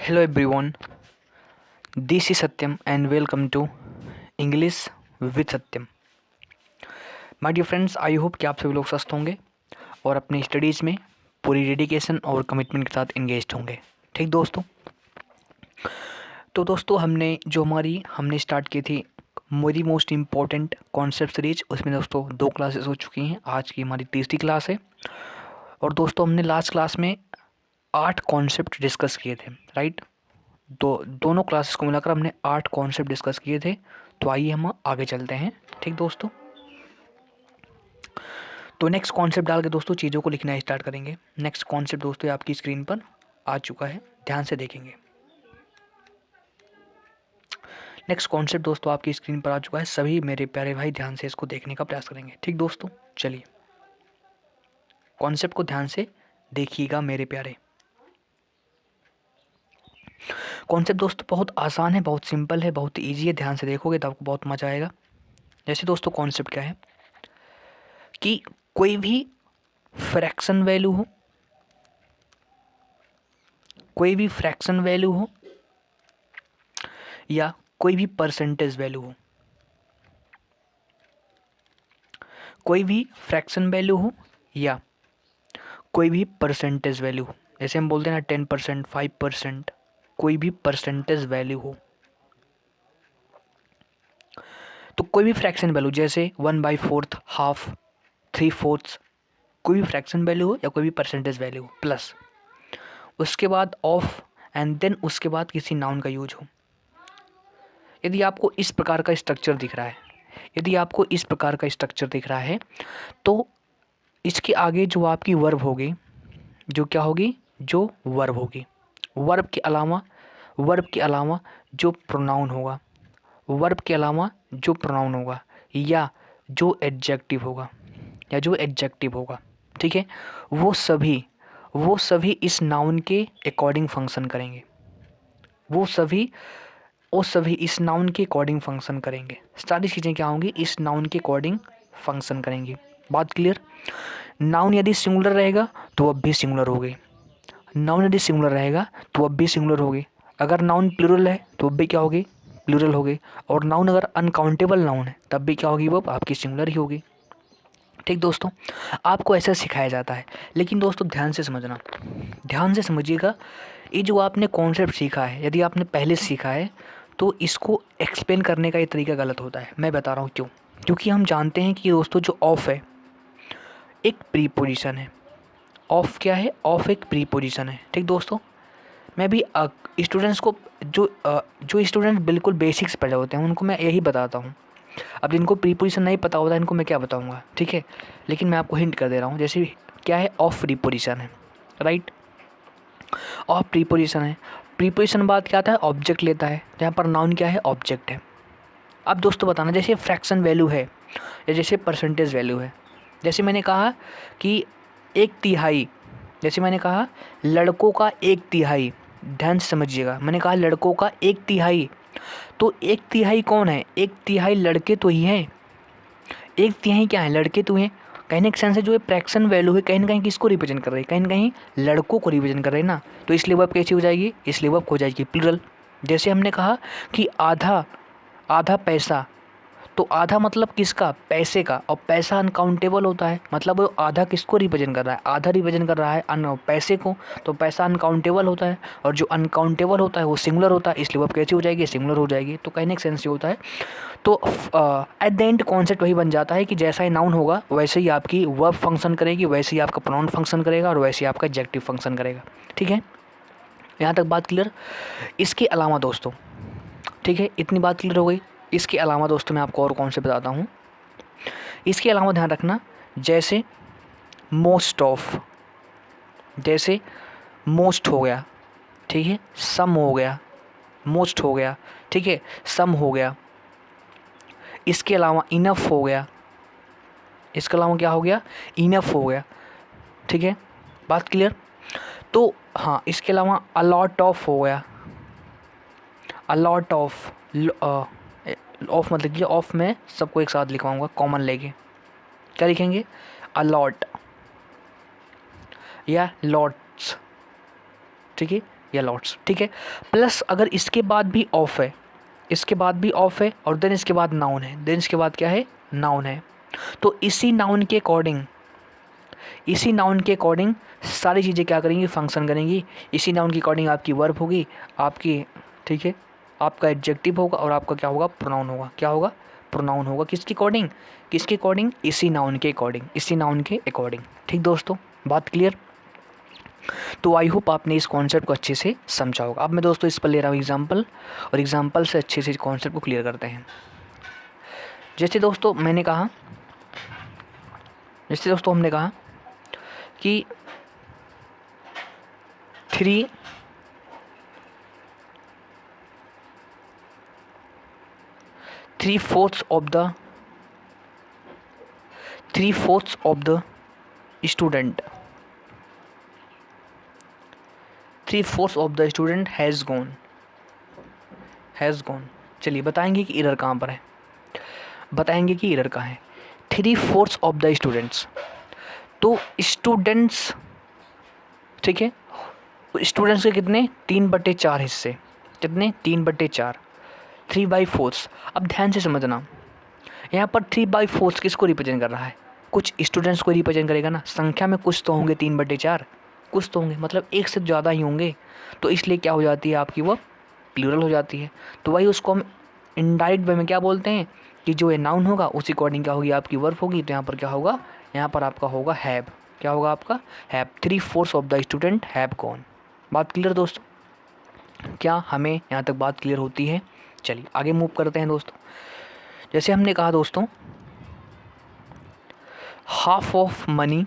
Hello everyone, this is Satyam and welcome to English with Satyam. My dear friends, I hope कि आप सभी लोग स्वस्थ होंगे और अपनी स्टडीज़ में पूरी डेडिकेशन और कमिटमेंट के साथ इंगेज होंगे। ठीक दोस्तों, तो दोस्तों हमने स्टार्ट की थी मेरी मोस्ट इम्पॉर्टेंट कॉन्सेप्ट सीरीज। उसमें दोस्तों 2 क्लासेस हो चुकी हैं। आज की हमारी तीसरी क्लास है और दोस्तों हमने लास्ट क्लास में 8 कॉन्सेप्ट डिस्कस किए थे, राइट। दोनों क्लासेस को मिलाकर हमने 8 कॉन्सेप्ट डिस्कस किए थे। तो आइए हम आगे चलते हैं। ठीक दोस्तों, तो नेक्स्ट कॉन्सेप्ट डाल के दोस्तों चीज़ों को लिखना स्टार्ट करेंगे। नेक्स्ट कॉन्सेप्ट दोस्तों आपकी स्क्रीन पर आ चुका है, ध्यान से देखेंगे। नेक्स्ट कॉन्सेप्ट दोस्तों आपकी स्क्रीन पर आ चुका है। सभी मेरे प्यारे भाई ध्यान से इसको देखने का प्रयास करेंगे। ठीक दोस्तों, चलिए कॉन्सेप्ट को ध्यान से देखिएगा मेरे प्यारे। कॉन्सेप्ट दोस्तों बहुत आसान है, बहुत सिंपल है, बहुत ईजी है। ध्यान से देखोगे तो आपको बहुत मजा आएगा। जैसे दोस्तों कॉन्सेप्ट क्या है कि कोई भी फ्रैक्शन वैल्यू हो, या कोई भी परसेंटेज वैल्यू हो, कोई भी फ्रैक्शन वैल्यू हो या कोई भी परसेंटेज वैल्यू हो। जैसे हम बोलते हैं ना 10%, 5%, कोई भी परसेंटेज वैल्यू हो। तो कोई भी फ्रैक्शन वैल्यू जैसे 1/4, हाफ, 3/4, कोई भी फ्रैक्शन वैल्यू हो या कोई भी परसेंटेज वैल्यू हो, प्लस उसके बाद ऑफ एंड देन उसके बाद किसी नाउन का यूज हो। यदि आपको इस प्रकार का स्ट्रक्चर दिख रहा है, तो इसके आगे जो आपकी वर्ब होगी, जो क्या होगी, जो वर्ब होगी, वर्ब के अलावा जो प्रोनाउन होगा, या जो एडजेक्टिव होगा, ठीक है, वो सभी इस नाउन के अकॉर्डिंग फंक्शन करेंगे। सारी चीज़ें क्या होंगी, इस नाउन के अकॉर्डिंग फंक्शन करेंगी। बात क्लियर। नाउन यदि सिंगुलर रहेगा तो अब भी सिंगुलर होगी, अगर नाउन प्लूरल है तो अब भी क्या होगी, प्लूरल होगी। और नाउन अगर अनकाउंटेबल नाउन है तब भी क्या होगी, वो आपकी सिंगुलर ही होगी। ठीक दोस्तों, आपको ऐसा सिखाया जाता है। लेकिन दोस्तों ध्यान से समझिएगा, ये जो आपने कॉन्सेप्ट सीखा है, यदि आपने पहले सीखा है तो इसको एक्सप्लेन करने का ये तरीका गलत होता है। मैं बता रहा हूँ क्यों। क्योंकि हम जानते हैं कि दोस्तों जो ऑफ है एक प्रीपोजिशन है। ऑफ क्या है, ऑफ एक प्रीपोजिशन है। ठीक दोस्तों, मैं भी स्टूडेंट्स को जो स्टूडेंट बिल्कुल बेसिक्स पढ़े होते हैं उनको मैं यही बताता हूँ। अब जिनको प्रीपोजिशन नहीं पता होता इनको मैं क्या बताऊँगा, ठीक है। लेकिन मैं आपको हिंट कर दे रहा हूँ। जैसे क्या है, ऑफ प्रीपोजिशन है, राइट। ऑफ प्रीपोजिशन है, प्रीपोजिशन बाद क्या आता है, ऑब्जेक्ट लेता है। यहाँ पर नाउन क्या है, ऑब्जेक्ट है। अब दोस्तों बताना, जैसे फ्रैक्शन वैल्यू है या जैसे परसेंटेज वैल्यू है। जैसे मैंने कहा कि 1/3, जैसे मैंने कहा लड़कों का 1/3, ध्यान से समझिएगा, मैंने कहा लड़कों का 1/3, तो 1/3 कौन है, 1/3 लड़के तो ही हैं। 1/3 क्या है, लड़के तो हैं। कहने के सेंस है जो ये फ्रैक्शन वैल्यू है कहीं ना कहीं किसको रिप्रेजेंट कर रही है, कहीं ना कहीं लड़कों को रिप्रेजेंट कर रही है ना। तो इसलिए वर्ब कैसी हो जाएगी, इसलिए वर्ब हो जाएगी प्लूरल। जैसे हमने कहा कि आधा पैसा, तो आधा मतलब किसका, पैसे का, और पैसा अनकाउंटेबल होता है, मतलब वो आधा किसको रिप्रेजेंट कर रहा है, आधा रिप्रेजेंट कर रहा है पैसे को। तो पैसा अनकाउंटेबल होता है और जो अनकाउंटेबल होता है वो सिंगुलर होता है, इसलिए वो कैसी हो जाएगी, सिंगुलर हो जाएगी। तो कहने का सेंस ये होता है। तो एट द एंड कॉन्सेप्ट वही बन जाता है कि जैसा ही नाउन होगा वैसे ही आपकी वर्ब फंक्शन करेगी, वैसे ही आपका प्रोनाउन फंक्शन करेगा और वैसे ही आपका एडजेक्टिव फंक्शन करेगा। ठीक है, यहाँ तक बात क्लियर। इसके अलावा दोस्तों, ठीक है, इतनी बात क्लियर हो गई। इसके अलावा दोस्तों मैं आपको और कौन से बताता हूँ। इसके अलावा ध्यान रखना, जैसे मोस्ट ऑफ, जैसे मोस्ट हो गया, ठीक है, सम हो गया, मोस्ट हो गया, ठीक है, सम हो गया। इसके अलावा इनफ हो गया, इसके अलावा क्या हो गया, इनफ हो गया। ठीक है, बात क्लियर। तो हाँ, इसके अलावा अलॉट ऑफ हो गया, अलॉट ऑफ, ऑफ मतलब कि ऑफ में सबको एक साथ लिखवाऊंगा कॉमन लेके। क्या लिखेंगे, अलॉट या लॉट्स, ठीक है, या लॉट्स, ठीक है। प्लस अगर इसके बाद भी ऑफ है, इसके बाद भी ऑफ है और देन इसके बाद नाउन है, देन इसके बाद क्या है, नाउन है, तो इसी नाउन के अकॉर्डिंग, इसी नाउन के अकॉर्डिंग सारी चीज़ें क्या करेंगी, फंक्शन करेंगी। इसी नाउन के अकॉर्डिंग आपकी वर्ब होगी, आपकी, ठीक है, आपका एडजेक्टिव होगा और आपका क्या होगा, प्रोनाउन होगा। क्या होगा, प्रोनाउन होगा। किसके अकॉर्डिंग, किसके अकॉर्डिंग, इसी नाउन के अकॉर्डिंग, इसी नाउन के अकॉर्डिंग। ठीक दोस्तों, बात क्लियर। तो आई होप आपने इस कॉन्सेप्ट को अच्छे से समझा होगा। अब मैं दोस्तों इस पर ले रहा हूँ एग्जाम्पल, और एग्जाम्पल से अच्छे से कॉन्सेप्ट को क्लियर करते हैं। जैसे दोस्तों मैंने कहा, जैसे दोस्तों हमने कहा कि 3/4 of the student, 3/4 of the student has gone। चलिए बताएंगे कि एरर कहाँ पर है, बताएंगे कि एरर कहाँ है। 3/4 of the students, तो स्टूडेंट्स, ठीक है, स्टूडेंट्स के कितने, 3/4 हिस्से, कितने, 3/4, 3/4। अब ध्यान से समझना, यहाँ पर 3/4 किसको रिप्रेजेंट कर रहा है, कुछ स्टूडेंट्स को रिप्रेजेंट करेगा ना। संख्या में कुछ तो होंगे, 3/4 कुछ तो होंगे, मतलब एक से ज़्यादा ही होंगे, तो इसलिए क्या हो जाती है आपकी, वो प्लूरल हो जाती है। तो वही उसको हम इनडायरेक्ट वे में क्या बोलते हैं कि जो ये नाउन होगा उसी अकॉर्डिंग क्या होगी, आपकी वर्ब होगी। तो यहाँ पर क्या होगा, यहाँ पर आपका होगा हैव। क्या होगा आपका, have. 3/4 of the student have gone. बात क्लियर दोस्तों, क्या हमें यहाँ तक बात क्लियर होती है। चलिए आगे मूव करते हैं दोस्तों। जैसे हमने कहा दोस्तों, half of money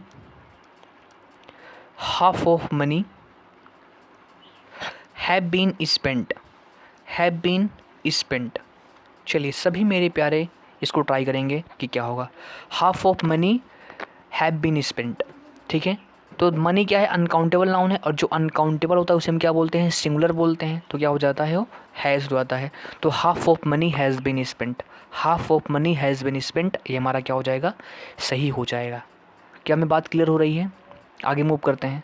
have been spent. चलिए सभी मेरे प्यारे इसको ट्राई करेंगे कि क्या होगा। Half of money have been spent, ठीक है। तो मनी क्या है, अनकाउंटेबल नाउन है, और जो अनकाउंटेबल होता है उसे हम क्या बोलते हैं, सिंगुलर बोलते हैं। तो क्या हो जाता है, वो हैज़ हो जाता है। तो half of money has been spent, half of money has been spent, ये हमारा क्या हो जाएगा, सही हो जाएगा। क्या हमें बात क्लियर हो रही है। आगे मूव करते हैं।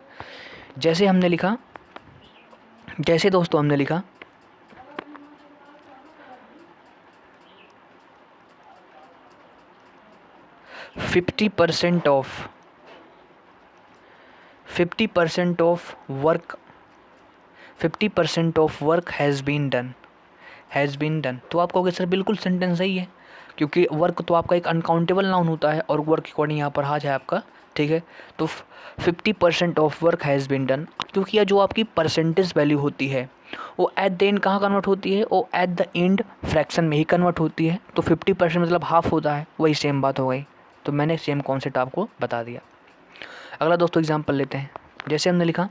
जैसे हमने लिखा, जैसे दोस्तों हमने लिखा 50% of work has been done. तो आप कहोगे सर बिल्कुल सेंटेंस सही है, क्योंकि वर्क तो आपका एक अनकाउंटेबल नाउन होता है और वर्क अकॉर्डिंग यहाँ पर हाज है आपका, ठीक है। तो 50% of work has been done, क्योंकि यह जो आपकी परसेंटेज वैल्यू होती है वो एट द एंड कहाँ कन्वर्ट होती है, वो एट द एंड फ्रैक्शन में ही कन्वर्ट होती है। तो 50% मतलब हाफ होता है, वही सेम बात हो गई। तो मैंने सेम कॉन्सेप्ट आपको बता दिया। अगला दोस्तों एग्जांपल लेते हैं। जैसे हमने लिखा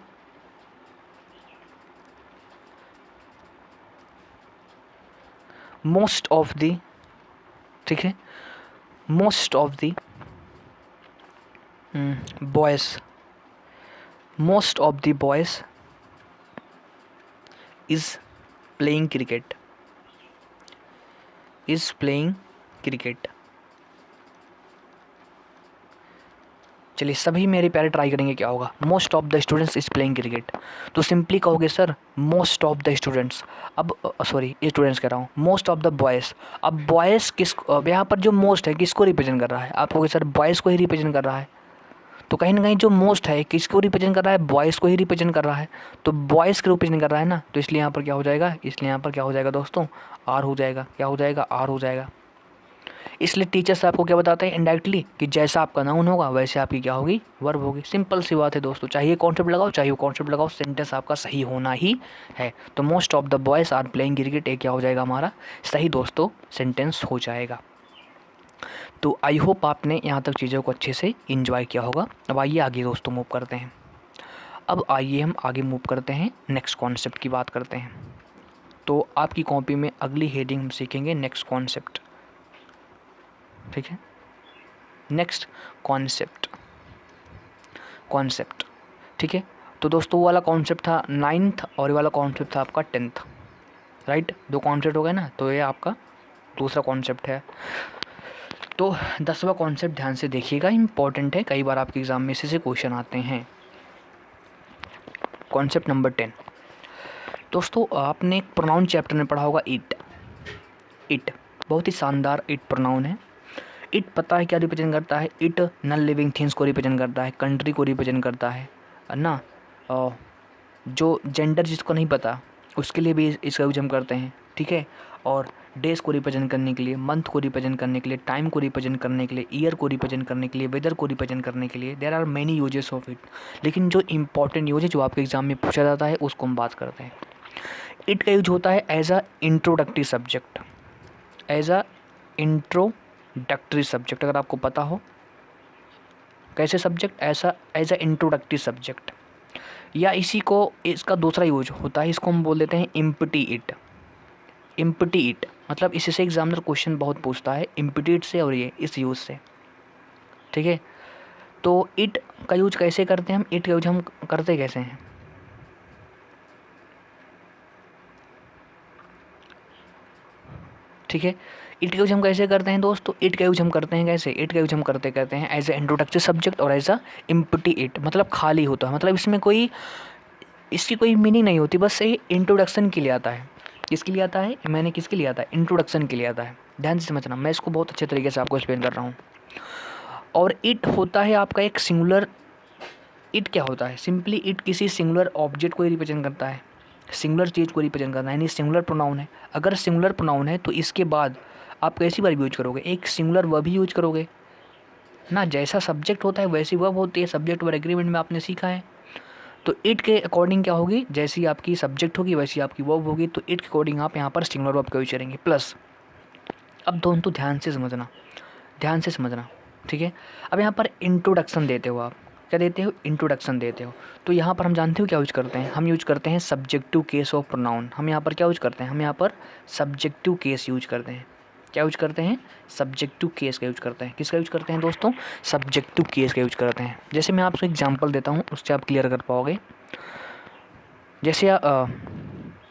मोस्ट ऑफ द, ठीक है, most of the boys is playing cricket. चलिए सभी मेरे प्यारे ट्राई करेंगे क्या होगा। Most of the students is playing cricket, तो सिंपली कहोगे sir most of the students, अब सॉरी स्टूडेंट्स कह रहा हूँ, मोस्ट ऑफ द बॉयज़। अब बॉयज़ किस, अब यहाँ पर जो मोस्ट है किसको रिप्रेजेंट कर रहा है, आप कहोगे सर बॉयज़ को ही रिप्रेजेंट कर रहा है। तो कहीं ना कहीं जो मोस्ट है किसको रिप्रेजेंट कर रहा है, बॉयज़ को ही रिप्रेजेंट कर रहा है। तो बॉयज़ को रिप्रेजेंट कर रहा है ना, तो इसलिए यहाँ पर क्या हो जाएगा, इसलिए यहाँ पर क्या हो जाएगा दोस्तों, आर हो जाएगा। क्या हो जाएगा, आर हो जाएगा। इसलिए टीचर्स आपको क्या बताते हैं इनडायरेक्टली कि जैसा आपका नाउन होगा वैसे आपकी क्या होगी, वर्ब होगी। सिंपल सी बात है दोस्तों, चाहिए कॉन्सेप्ट लगाओ चाहिए वो कॉन्सेप्ट लगाओ, सेंटेंस आपका सही होना ही है। तो most of the boys are playing cricket, एक क्या हो जाएगा हमारा सही दोस्तों सेंटेंस हो जाएगा। तो आई होप आपने यहाँ तक चीज़ों को अच्छे से इंजॉय किया होगा। अब आइए आगे दोस्तों मूव करते हैं। अब आइए हम आगे मूव करते हैं, नेक्स्ट कॉन्सेप्ट की बात करते हैं। तो आपकी कॉपी में अगली हेडिंग हम सीखेंगे नेक्स्ट कॉन्सेप्ट, ठीक है। नेक्स्ट कॉन्सेप्ट, ठीक है। तो दोस्तों वो वाला कॉन्सेप्ट था 9th और ये वाला कॉन्सेप्ट था आपका 10th, राइट। दो कॉन्सेप्ट हो गए ना, तो ये आपका दूसरा कॉन्सेप्ट है। तो 10वां कॉन्सेप्ट ध्यान से देखिएगा, इंपॉर्टेंट है, कई बार आपके एग्जाम में से क्वेश्चन आते हैं। कॉन्सेप्ट नंबर 10, दोस्तों आपने एक प्रोनाउन चैप्टर में पढ़ा होगा इट। इट बहुत ही शानदार इट प्रोनाउन है। इट पता है क्या रिप्रेजेंट करता है? इट नॉन लिविंग थिंग्स को रिप्रेजेंट करता है, कंट्री को रिप्रेजेंट करता है ना। जो जेंडर जिसको नहीं पता उसके लिए भी इसका यूज हम करते हैं, ठीक है। और डेज को रिप्रेजेंट करने के लिए, मंथ को रिप्रेजेंट करने के लिए, टाइम को रिप्रेजेंट करने के लिए, ईयर को रिप्रेजेंट करने के लिए, वेदर को रिप्रेजेंट करने के लिए, there are many uses of it. लेकिन जो इंपॉर्टेंट यूज है जो आपके एग्जाम में पूछा जाता है उसको हम बात करते हैं। इट का यूज होता है as a introductory subject, as a introductory subject. अगर आपको पता हो कैसे सब्जेक्ट, ऐसा एज अ इंट्रोडक्टरी सब्जेक्ट। या इसी को, इसका दूसरा यूज होता है, इसको हम बोल देते हैं इम्पटी इट। इम्पटी इट मतलब इससे एग्जामिनर क्वेश्चन बहुत पूछता है, इम्पटी इट से और ये इस यूज से, ठीक है। तो इट का यूज कैसे करते हैं हम, इट का यूज हम करते कैसे हैं? ठीक है, इट का यूज हम कैसे करते हैं दोस्तों? इट का यूज हम करते हैं कैसे? इट का यूज हम करते हैं एज ए इंट्रोडक्टरी सब्जेक्ट और एज अ इम्पटी इट, मतलब खाली होता है, मतलब इसमें कोई, इसकी कोई मीनिंग नहीं होती, बस ये इंट्रोडक्शन के लिए आता है। किसके लिए आता है? मैंने किसके लिए आता है? इंट्रोडक्शन के लिए आता है। ध्यान से समझना, मैं इसको बहुत अच्छे तरीके से आपको एक्सप्लेन कर रहा हूँ। और इट होता है आपका एक सिंगुलर। इट क्या होता है? सिंपली इट किसी सिंगुलर ऑब्जेक्ट को ही रिप्रेजेंट करता है, सिंगुलर चीज़ को रिप्रेजेंट करना है, यानी सिंगुलर प्रोनाउन है। अगर सिंगुलर प्रोनाउन है तो इसके बाद आप कैसी वर्ब यूज करोगे? एक सिंगुलर वर्ब ही यूज करोगे ना। जैसा सब्जेक्ट होता है वैसी वर्ब होती है, सब्जेक्ट वर्ब एग्रीमेंट में आपने सीखा है। तो इट के अकॉर्डिंग क्या होगी? जैसी आपकी सब्जेक्ट होगी वैसी आपकी वर्ब होगी, तो इट के अकॉर्डिंग आप यहाँ पर सिंगुलर वर्ब का यूज करेंगे। प्लस अब दोनों तो ध्यान से समझना, ध्यान से समझना, ठीक है। अब यहाँ पर इंट्रोडक्शन देते हो आप, क्या देते हो? इंट्रोडक्शन देते हो। तो यहाँ पर हम जानते हो क्या यूज करते हैं? हम यूज करते हैं सब्जेक्टिव केस ऑफ प्रोनाउन। हम यहाँ पर क्या यूज करते हैं? हम यहाँ पर सब्जेक्टिव केस यूज करते हैं। क्या यूज करते हैं? सब्जेक्टिव केस का यूज करते हैं। किसका यूज करते हैं दोस्तों? सब्जेक्टिव केस का यूज करते हैं। जैसे मैं आपको एग्जाम्पल देता हूँ, उससे आप क्लियर कर पाओगे। जैसे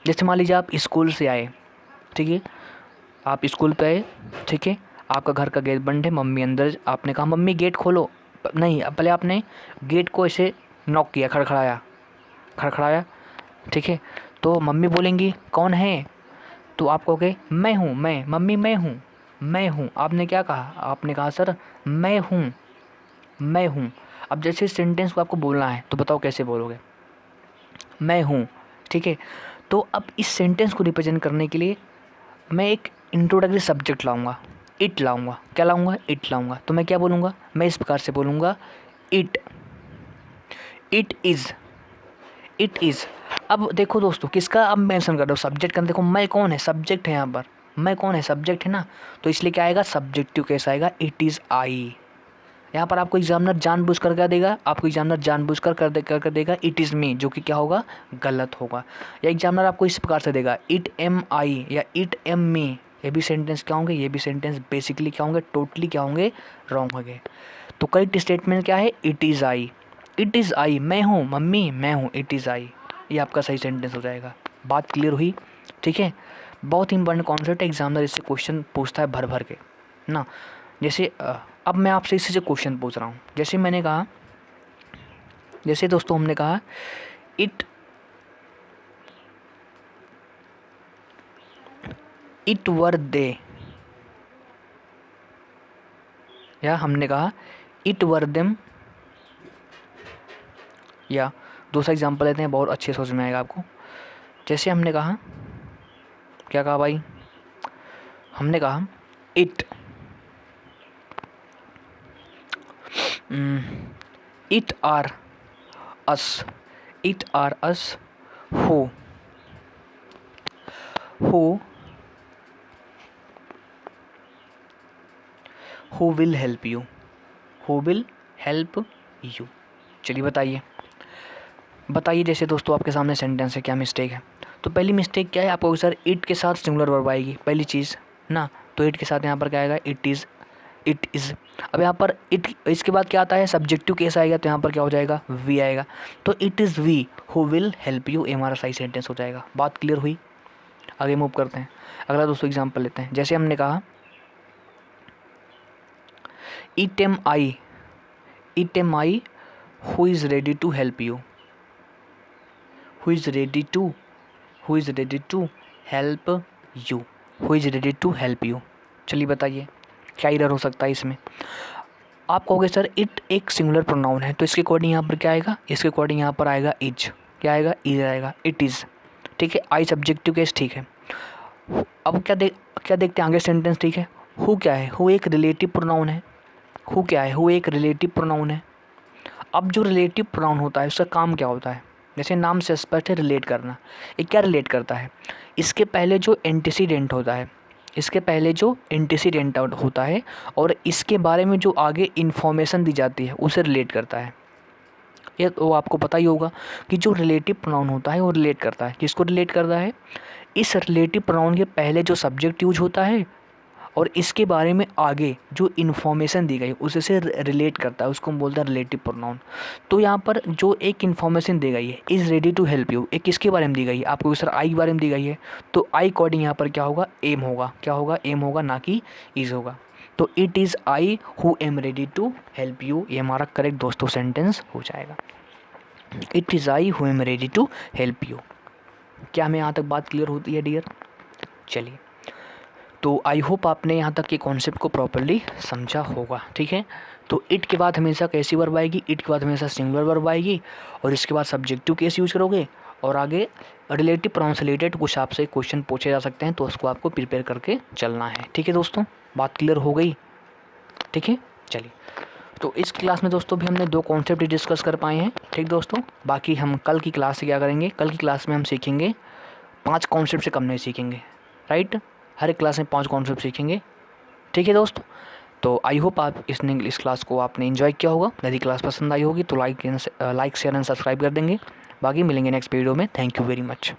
जैसे मान लीजिए आप स्कूल से आए, ठीक है, आप स्कूल पे आए, ठीक है, आपका घर का गेट बंद है, मम्मी अंदर, आपने कहा मम्मी गेट खोलो, नहीं, पहले आपने गेट को ऐसे नॉक किया, खड़खड़ाया, खड़खड़ाया, ठीक है। तो मम्मी बोलेंगी कौन है? तो आप कहोगे मैं हूँ, मैं, मम्मी मैं हूँ, मैं हूँ। आपने क्या कहा? आपने कहा सर मैं हूँ, मैं हूँ। अब जैसे इस सेंटेंस को आपको बोलना है तो बताओ कैसे बोलोगे? मैं हूँ, ठीक है। तो अब इस सेंटेंस को रिप्रेजेंट करने के लिए मैं एक इंट्रोडक्टरी सब्जेक्ट लाऊंगा, इट लाऊंगा। क्या लाऊंगा? इट लाऊंगा। तो मैं क्या बोलूँगा? मैं इस प्रकार से बोलूँगा, it, it is, it is. अब देखो दोस्तों, किसका अब मेंशन कर रहे हो? सब्जेक्ट का। देखो मैं कौन है? सब्जेक्ट है यहाँ पर, मैं कौन है? सब्जेक्ट है ना। तो इसलिए क्या आएगा? सब्जेक्टिव केस आएगा, इट इज़ आई। यहाँ पर आपको एग्जामिनर जानबूझ कर क्या देगा? आपको एग्जामिनर जानबूझ कर देगा इट इज़ मी, जो कि क्या होगा? गलत होगा। या एग्जामिनर आपको इस प्रकार से देगा इट एम आई या इट एम मी, ये भी सेंटेंस क्या होंगे? ये भी सेंटेंस बेसिकली क्या होंगे? टोटली क्या होंगे? रॉन्ग होंगे। तो करेक्ट स्टेटमेंट क्या है? It is I, it is आई, मैं हूँ मम्मी, मैं हूँ, इट इज़ आई। ये आपका सही सेंटेंस हो जाएगा। बात क्लियर हुई? ठीक है, बहुत इंपॉर्टेंट कॉन्सेप्ट है, एग्जामिनर इससे क्वेश्चन पूछता है भर भर के ना। जैसे अब मैं आपसे इसी से क्वेश्चन पूछ रहा हूँ। जैसे मैंने कहा, जैसे दोस्तों हमने कहा इट, इट वर दे, या हमने कहा इट वर देम, या दूसरा एग्जांपल लेते हैं, बहुत अच्छे समझ में आएगा आपको। जैसे हमने कहा, क्या कहा भाई? हमने कहा it, it are us, it are us who, who who will help you, who will help you. चलिए बताइए, बताइए। जैसे दोस्तों आपके सामने सेंटेंस है, क्या मिस्टेक है? तो पहली मिस्टेक क्या है आपको? सर इट के साथ सिंगुलर वर्ब आएगी पहली चीज़ ना। तो इट के साथ यहाँ पर क्या आएगा? It is, it is. अब यहाँ पर इट, इसके बाद क्या आता है? सब्जेक्टिव केस आएगा, तो यहाँ पर क्या हो जाएगा? वी आएगा। तो it is we who will help you, ये हमारा सही सेंटेंस हो जाएगा। बात क्लियर हुई? आगे मूव करते हैं, अगला दोस्तों एग्जाम्पल लेते हैं। जैसे हमने कहा it am I, it am I who is ready to help you, who is ready to who is ready to help you, who is ready to help you. चलिए बताइए क्या एरर हो सकता है इसमें। आप कहोगे सर इट एक सिंगुलर प्रोनाउन है, तो इसके अकॉर्डिंग यहाँ पर क्या आएगा, इसके अकॉर्डिंग यहाँ पर आएगा इज, क्या आएगा, इज आएगा, इट इज़। ठीक है, आई सब्जेक्टिव केस, ठीक है। अब क्या देखते हैं आगे सेंटेंस, ठीक है। हु क्या है, हु एक रिलेटिव प्रोनाउन है, हु क्या है, हु एक रिलेटिव प्रोनाउन है। अब जो रिलेटिव प्रोनाउन होता है उसका काम क्या होता है, जैसे नाम से स्पष्ट है रिलेट करना। ये क्या रिलेट करता है, इसके पहले जो एंटीसीडेंट होता है, इसके पहले जो एंटीसीडेंट होता है और इसके बारे में जो आगे इन्फॉर्मेशन दी जाती है उसे रिलेट करता है। ये तो आपको पता ही होगा कि जो रिलेटिव प्रोनाउन होता है वो रिलेट करता है, किसको रिलेट करता है, इस रिलेटिव प्रोनाउन के पहले जो सब्जेक्ट यूज होता है और इसके बारे में आगे जो इन्फॉर्मेशन दी गई उससे रिलेट करता है, उसको हम बोलते हैं रिलेटिव प्रोनाउन। तो यहाँ पर जो एक इन्फॉर्मेशन दी गई है is ready to help you, एक किसके बारे में दी गई है, आपको सर आई के बारे में दी गई है, तो आई अकॉर्डिंग यहाँ पर क्या होगा, एम होगा, क्या होगा, एम होगा, ना कि इज़ होगा। तो it is I who am ready to help you, ये हमारा करेक्ट दोस्तों सेंटेंस हो जाएगा। It is I who am ready to help you. क्या हमें यहाँ तक बात क्लियर होती है डियर। चलिए, तो आई होप आपने यहाँ तक के कॉन्सेप्ट को प्रॉपर्ली समझा होगा, ठीक है। तो इट के बाद हमेशा कैसी वर्ब आएगी, इट के बाद हमेशा सिंगुलर वर्ब आएगी और इसके बाद सब्जेक्टिव केस यूज करोगे और आगे रिलेटिव प्रोनाउन से रिलेटेड कुछ आपसे क्वेश्चन पूछे जा सकते हैं, तो उसको आपको प्रिपेयर करके चलना है, ठीक है दोस्तों। बात क्लियर हो गई, ठीक है। चलिए, तो इस क्लास में दोस्तों भी हमने 2 कॉन्सेप्ट डिस्कस कर पाए हैं, ठीक दोस्तों। बाकी हम कल की क्लास से क्या करेंगे, कल की क्लास में हम सीखेंगे 5 कॉन्सेप्ट से कम नहीं सीखेंगे, राइट। हर एक क्लास में 5 कॉन्सेप्ट सीखेंगे, ठीक है दोस्तों। तो आई होप आप इस क्लास को आपने एंजॉय किया होगा। यदि क्लास पसंद आई होगी तो लाइक शेयर एंड सब्सक्राइब कर देंगे। बाकी मिलेंगे नेक्स्ट वीडियो में। Thank you very much.